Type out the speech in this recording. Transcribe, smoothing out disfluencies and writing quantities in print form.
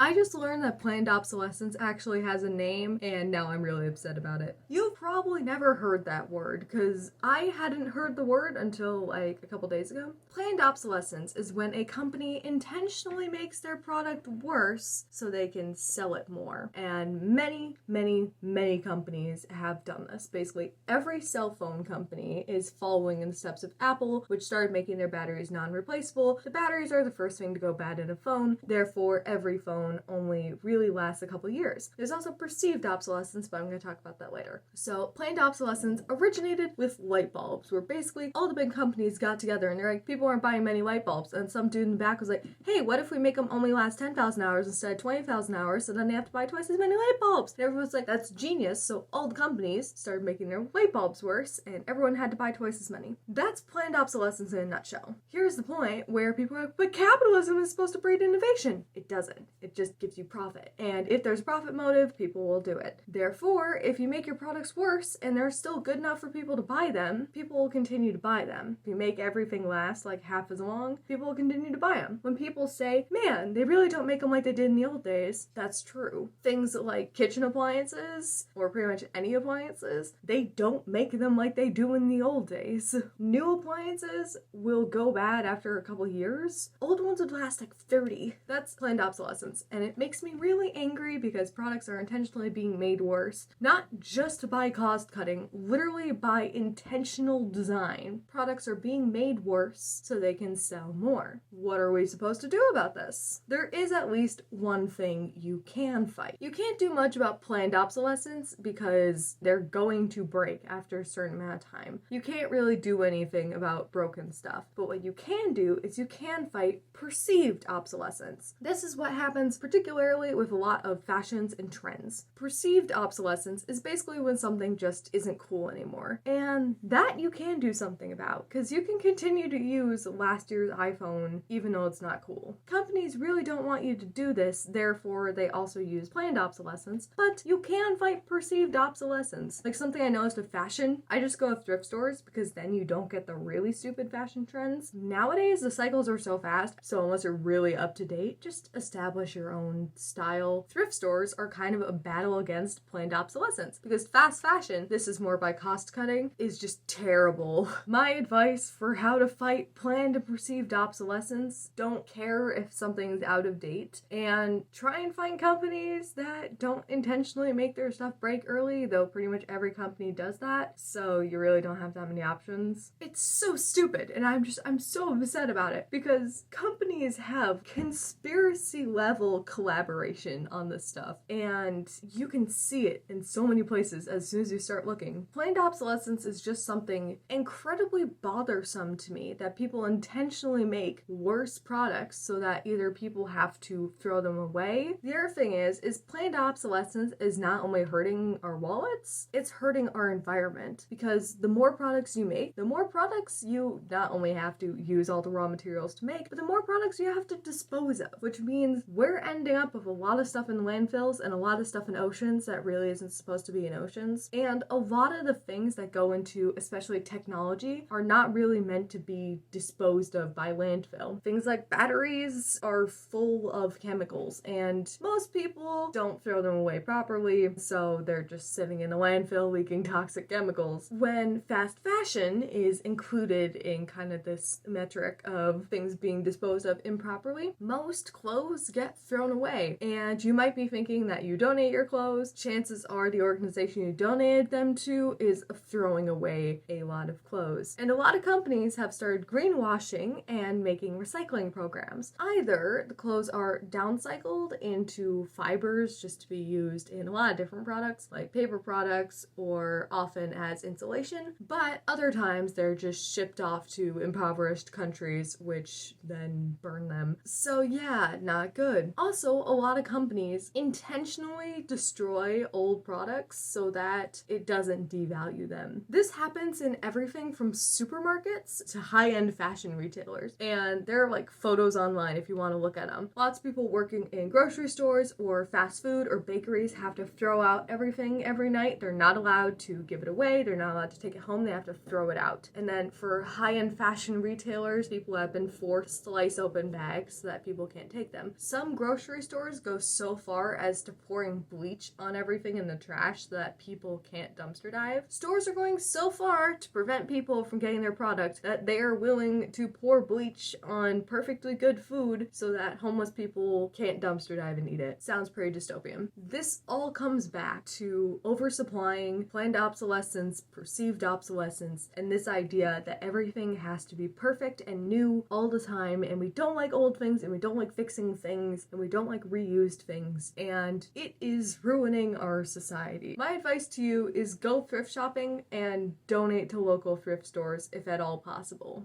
I just learned that planned obsolescence actually has a name, and now I'm really upset about it. You've probably never heard that word, because I hadn't heard the word until like a couple days ago. Planned obsolescence is when a company intentionally makes their product worse so they can sell it more. And many, many, many companies have done this. Basically, every cell phone company is following in the steps of Apple, which started making their batteries non-replaceable. The batteries are the first thing to go bad in a phone, therefore every phone only really lasts a couple years. There's also perceived obsolescence, but I'm going to talk about that later. So planned obsolescence originated with light bulbs, where basically all the big companies got together and they're like, people aren't buying many light bulbs, and some dude in the back was like, hey, what if we make them only last 10,000 hours instead of 20,000 hours, so then they have to buy twice as many light bulbs? And everyone's like, that's genius. So all the companies started making their light bulbs worse, and everyone had to buy twice as many. That's planned obsolescence in a nutshell. Here's the point where people are like, but capitalism is supposed to breed innovation. It doesn't. It just gives you profit. And if there's a profit motive, people will do it. Therefore, if you make your products worse and they're still good enough for people to buy them, people will continue to buy them. If you make everything last like half as long, people will continue to buy them. When people say, man, they really don't make them like they did in the old days, that's true. Things like kitchen appliances, or pretty much any appliances, they don't make them like they do in the old days. New appliances will go bad after a couple years. Old ones would last like 30. That's planned obsolescence, and it makes me really angry because products are intentionally being made worse, not just by cost cutting, literally by intentional design. Products are being made worse so they can sell more. What are we supposed to do about this? There is at least one thing you can fight. You can't do much about planned obsolescence because they're going to break after a certain amount of time. You can't really do anything about broken stuff, but what you can do is you can fight perceived obsolescence. This is what happens particularly with a lot of fashions and trends. Perceived obsolescence is basically when something just isn't cool anymore, and that you can do something about, because you can continue to use last year's iPhone even though it's not cool. Companies really don't want you to do this, therefore they also use planned obsolescence, but you can fight perceived obsolescence. Like something I noticed with fashion, I just go to thrift stores because then you don't get the really stupid fashion trends. Nowadays the cycles are so fast, so unless you're really up to date, just establish your own style. Thrift stores are kind of a battle against planned obsolescence because fast fashion, this is more by cost cutting, is just terrible. My advice for how to fight planned and perceived obsolescence: don't care if something's out of date, and try and find companies that don't intentionally make their stuff break early, though pretty much every company does that, so you really don't have that many options. It's so stupid, and I'm so upset about it because companies have conspiracy level collaboration on this stuff, and you can see it in so many places as soon as you start looking. Planned obsolescence is just something incredibly bothersome to me, that people intentionally make worse products so that either people have to throw them away. The other thing is planned obsolescence is not only hurting our wallets, it's hurting our environment, because the more products you make, the more products you not only have to use all the raw materials to make, but the more products you have to dispose of, which means we're ending up with a lot of stuff in landfills and a lot of stuff in oceans that really isn't supposed to be in oceans. And a lot of the things that go into, especially technology, are not really meant to be disposed of by landfill. Things like batteries are full of chemicals, and most people don't throw them away properly, so they're just sitting in a landfill leaking toxic chemicals. When fast fashion is included in kind of this metric of things being disposed of improperly, most clothes get thrown away. And you might be thinking that you donate your clothes. Chances are the organization you donated them to is throwing away a lot of clothes. And a lot of companies have started greenwashing and making recycling programs. Either the clothes are downcycled into fibers just to be used in a lot of different products, like paper products, or often as insulation, but other times they're just shipped off to impoverished countries, which then burn them. So yeah, not good. Also, a lot of companies intentionally destroy old products so that it doesn't devalue them. This happens in everything from supermarkets to high-end fashion retailers, and there are like photos online if you want to look at them. Lots of people working in grocery stores or fast food or bakeries have to throw out everything every night. They're not allowed to give it away, they're not allowed to take it home, they have to throw it out. And then for high-end fashion retailers, people have been forced to slice open bags so that people can't take them. Some grocery grocery stores go so far as to pouring bleach on everything in the trash so that people can't dumpster dive. Stores are going so far to prevent people from getting their product that they are willing to pour bleach on perfectly good food so that homeless people can't dumpster dive and eat it. Sounds pretty dystopian. This all comes back to oversupplying, planned obsolescence, perceived obsolescence, and this idea that everything has to be perfect and new all the time, and we don't like old things, and we don't like fixing things, and we don't like reused things, and it is ruining our society. My advice to you is go thrift shopping and donate to local thrift stores if at all possible.